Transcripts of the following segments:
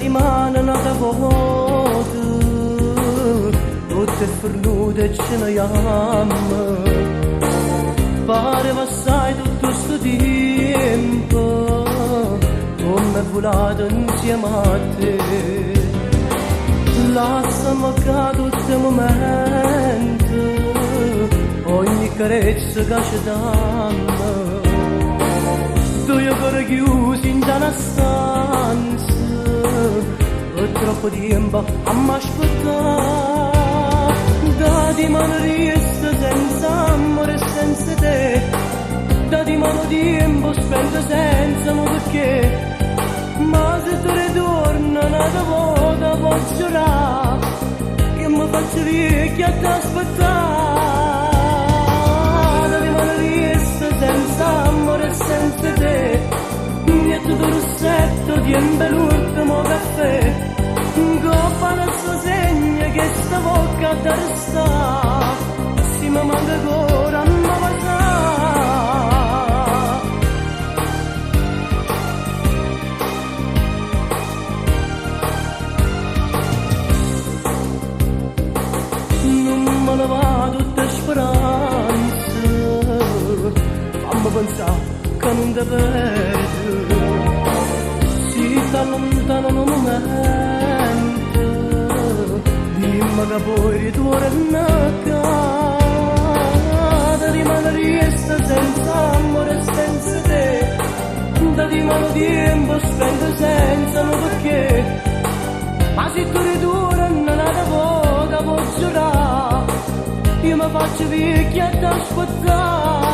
di mano nata vuota, tutte fornute e ce ne amo. Pare passai tutto sto tempo, come è volato insieme a te. Lasciami che tutti i momenti, ogni carezza che ci danno, due cuori chiusi in una stanza, per troppo tempo a m'aspettare. Dati mano resta senza amore e senza te, dati mano tempo spento senza mo perché. Ma se tu ritorni una volta può giurare che mi faccio vecchia ad aspettare. Dati mano resta senza amore e senza te, niente di rossetto, tiempo l'ultimo caffè. Coppa nel suo segno che sta bocca da restare, si mi manca ancora ma va sa. Non me ne va tutta speranza, fammi pensare che non ti perdo, si sta lontano un momento, dimmi che poi ritorni a casa. Di mano resta senza amore e senza te, di mano tempo spento senza no perché. Ma se tu ritorni una volta può giurare, io mi faccio vecchia ad aspettare.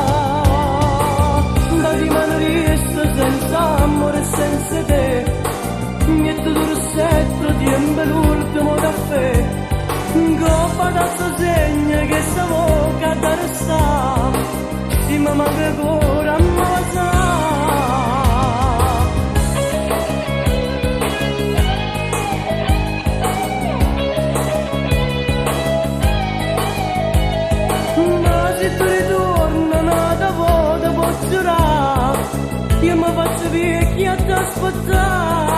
Di mano resta senza amore e senza te, niente di rossetto, tiempo l'ultimo caffè. Coppa da sto segno che sta bocca da restare, si mi manca ancora ma va sa. Ma se tu ritorni una volta può giurare, io mi faccio vecchia ad aspettare.